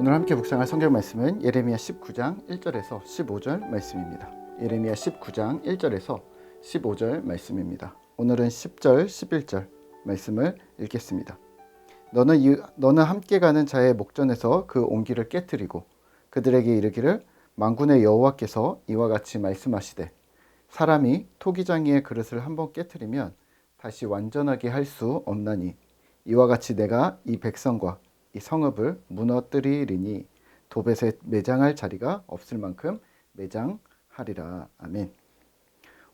오늘 함께 묵상할 성경 말씀은 예레미야 19장 1절에서 15절 말씀입니다. 예레미야 19장 1절에서 15절 말씀입니다. 오늘은 10절, 11절 말씀을 읽겠습니다. 너는 함께 가는 자의 목전에서 그 온기를 깨뜨리고 그들에게 이르기를 만군의 여호와께서 이와 같이 말씀하시되 사람이 토기장이의 그릇을 한번 깨뜨리면 다시 완전하게 할 수 없나니 이와 같이 내가 이 백성과 이 성읍을 무너뜨리리니 도벳에 매장할 자리가 없을 만큼 매장하리라. 아멘.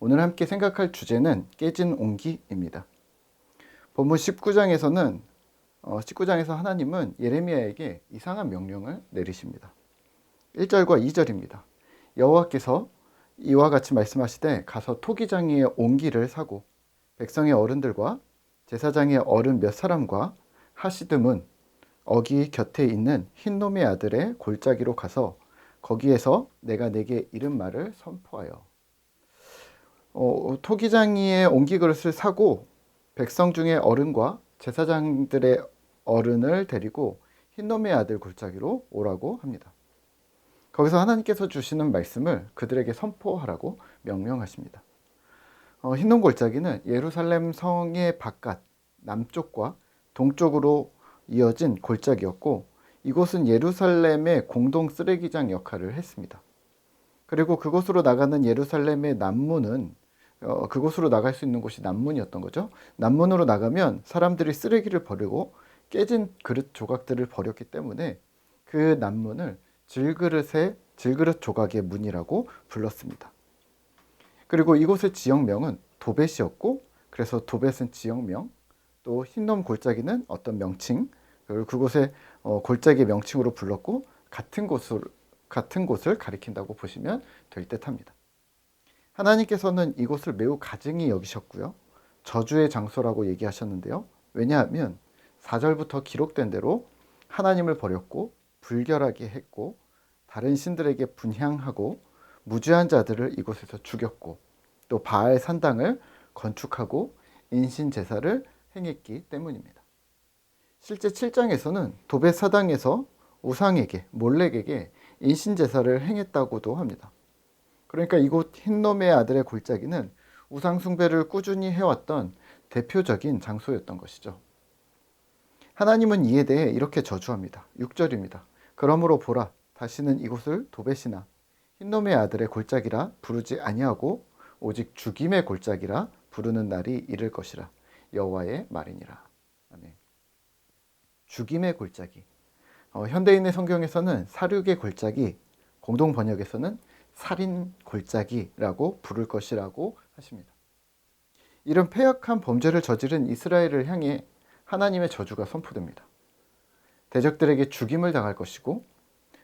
오늘 함께 생각할 주제는 깨진 온기입니다. 본문 19장에서 하나님은 예레미야에게 이상한 명령을 내리십니다. 1절과 2절입니다. 여호와께서 이와 같이 말씀하시되 가서 토기장이의 온기를 사고 백성의 어른들과 제사장의 어른 몇 사람과 하시듬은 어기 곁에 있는 흰놈의 아들의 골짜기로 가서 거기에서 내가 내게 이른 말을 선포하여. 토기장이의 온기 그릇을 사고 백성 중에 어른과 제사장들의 어른을 데리고 흰놈의 아들 골짜기로 오라고 합니다. 거기서 하나님께서 주시는 말씀을 그들에게 선포하라고 명령하십니다. 흰놈 골짜기는 예루살렘 성의 바깥 남쪽과 동쪽으로 이어진 골짜기였고 이곳은 예루살렘의 공동 쓰레기장 역할을 했습니다. 그리고 그곳으로 나가는 예루살렘의 남문은 그곳으로 나갈 수 있는 곳이 남문이었던 거죠. 남문으로 나가면 사람들이 쓰레기를 버리고 깨진 그릇 조각들을 버렸기 때문에 그 남문을 질그릇 조각의 문이라고 불렀습니다. 그리고 이곳의 지역명은 도벳이었고 그래서 도벳은 지역명, 또 흰놈 골짜기는 어떤 명칭, 그리고 그곳의 골짜기의 명칭으로 불렀고 같은 곳을 가리킨다고 보시면 될 듯합니다. 하나님께서는 이곳을 매우 가증히 여기셨고요. 저주의 장소라고 얘기하셨는데요. 왜냐하면 4절부터 기록된 대로 하나님을 버렸고 불결하게 했고 다른 신들에게 분향하고 무죄한 자들을 이곳에서 죽였고 또 바알 산당을 건축하고 인신 제사를 행했기 때문입니다. 실제 7장에서는 도벳 사당에서 우상에게 몰렉에게 인신 제사를 행했다고도 합니다. 그러니까 이곳 흰놈의 아들의 골짜기는 우상 숭배를 꾸준히 해왔던 대표적인 장소였던 것이죠. 하나님은 이에 대해 이렇게 저주합니다. 6절입니다. 그러므로 보라, 다시는 이곳을 도벳이나 흰놈의 아들의 골짜기라 부르지 아니하고 오직 죽임의 골짜기라 부르는 날이 이를 것이라. 여호와의 말이니라. 아멘. 죽임의 골짜기. 현대인의 성경에서는 사륙의 골짜기, 공동 번역에서는 살인 골짜기라고 부를 것이라고 하십니다. 이런 패역한 범죄를 저지른 이스라엘을 향해 하나님의 저주가 선포됩니다. 대적들에게 죽임을 당할 것이고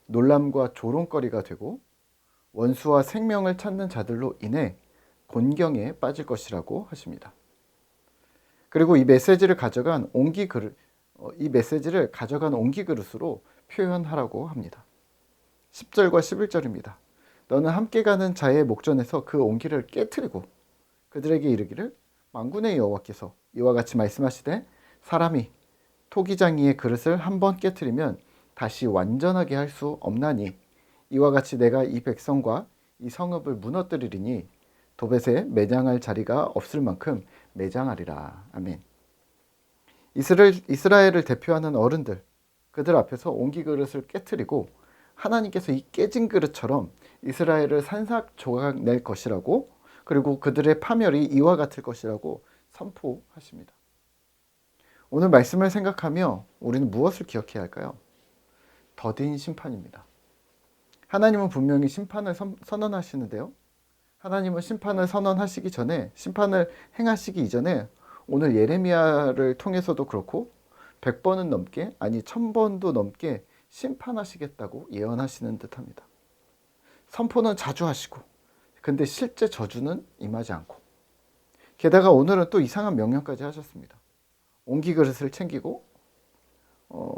놀람과 조롱거리가 되고 원수와 생명을 찾는 자들로 인해 곤경에 빠질 것이라고 하십니다. 그리고 이 메시지를 가져간 온기 그릇으로 표현하라고 합니다. 10절과 11절입니다. 너는 함께 가는 자의 목전에서 그 온기를 깨뜨리고 그들에게 이르기를 만군의 여호와께서 이와 같이 말씀하시되 사람이 토기장이의 그릇을 한번 깨뜨리면 다시 완전하게 할 수 없나니 이와 같이 내가 이 백성과 이 성읍을 무너뜨리리니 도벳에 매장할 자리가 없을 만큼 매장하리라. 아멘. 이스라엘을 대표하는 어른들, 그들 앞에서 온기 그릇을 깨뜨리고 하나님께서 이 깨진 그릇처럼 이스라엘을 산산조각 낼 것이라고, 그리고 그들의 파멸이 이와 같을 것이라고 선포하십니다. 오늘 말씀을 생각하며 우리는 무엇을 기억해야 할까요? 더딘 심판입니다. 하나님은 분명히 심판을 선언하시는데요. 하나님은 심판을 선언하시기 전에, 심판을 행하시기 이전에 오늘 예레미야를 통해서도 그렇고 100번은 넘게, 아니 1000번도 넘게 심판하시겠다고 예언하시는 듯합니다. 선포는 자주 하시고 근데 실제 저주는 임하지 않고, 게다가 오늘은 또 이상한 명령까지 하셨습니다. 온기 그릇을 챙기고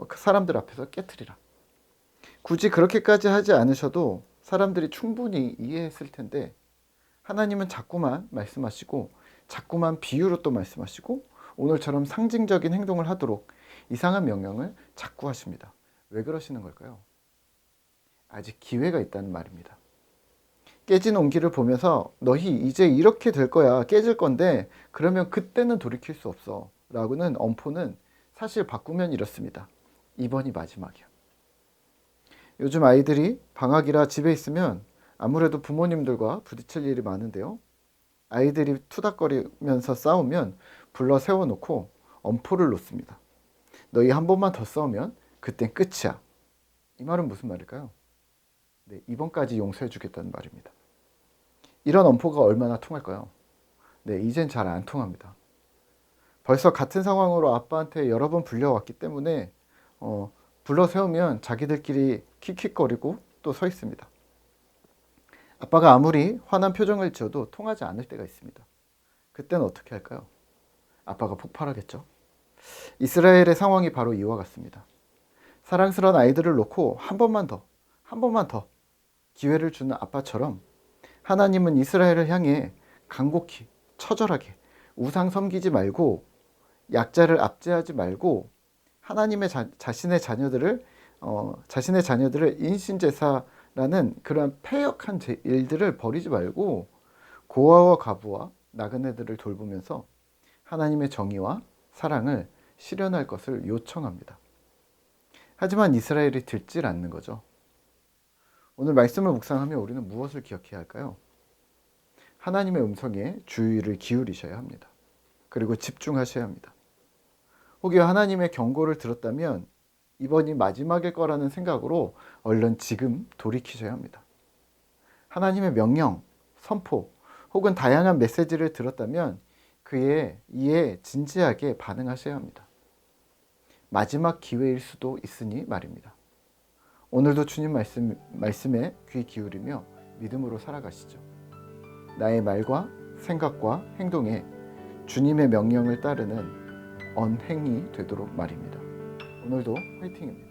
그 사람들 앞에서 깨트리라. 굳이 그렇게까지 하지 않으셔도 사람들이 충분히 이해했을 텐데 하나님은 자꾸만 말씀하시고 자꾸만 비유로 또 말씀하시고 오늘처럼 상징적인 행동을 하도록 이상한 명령을 자꾸 하십니다. 왜 그러시는 걸까요? 아직 기회가 있다는 말입니다. 깨진 온기를 보면서 너희 이제 이렇게 될 거야, 깨질 건데 그러면 그때는 돌이킬 수 없어 라고는 엄포는 사실 바꾸면 이렇습니다. 이번이 마지막이야. 요즘 아이들이 방학이라 집에 있으면 아무래도 부모님들과 부딪힐 일이 많은데요. 아이들이 투닥거리면서 싸우면 불러 세워놓고 엄포를 놓습니다. 너희 한 번만 더 싸우면 그땐 끝이야. 이 말은 무슨 말일까요? 네, 이번까지 용서해 주겠다는 말입니다. 이런 엄포가 얼마나 통할까요? 네, 이젠 잘 안 통합니다. 벌써 같은 상황으로 아빠한테 여러 번 불려왔기 때문에 불러 세우면 자기들끼리 킥킥거리고 또 서 있습니다. 아빠가 아무리 화난 표정을 지어도 통하지 않을 때가 있습니다. 그때는 어떻게 할까요? 아빠가 폭발하겠죠. 이스라엘의 상황이 바로 이와 같습니다. 사랑스러운 아이들을 놓고 한 번만 더 기회를 주는 아빠처럼 하나님은 이스라엘을 향해 간곡히 처절하게 우상 섬기지 말고 약자를 압제하지 말고 하나님의 자신의 자녀들을 인신제사라는 그런 패역한 일들을 버리지 말고 고아와 과부와 나그네들을 돌보면서 하나님의 정의와 사랑을 실현할 것을 요청합니다. 하지만 이스라엘이 듣질 않는 거죠. 오늘 말씀을 묵상하며 우리는 무엇을 기억해야 할까요? 하나님의 음성에 주의를 기울이셔야 합니다. 그리고 집중하셔야 합니다. 혹여 하나님의 경고를 들었다면 이번이 마지막일 거라는 생각으로 얼른 지금 돌이키셔야 합니다. 하나님의 명령, 선포 혹은 다양한 메시지를 들었다면 이에 진지하게 반응하셔야 합니다. 마지막 기회일 수도 있으니 말입니다. 오늘도 주님 말씀에 귀 기울이며 믿음으로 살아가시죠. 나의 말과 생각과 행동에 주님의 명령을 따르는 언행이 되도록 말입니다. 오늘도 화이팅입니다.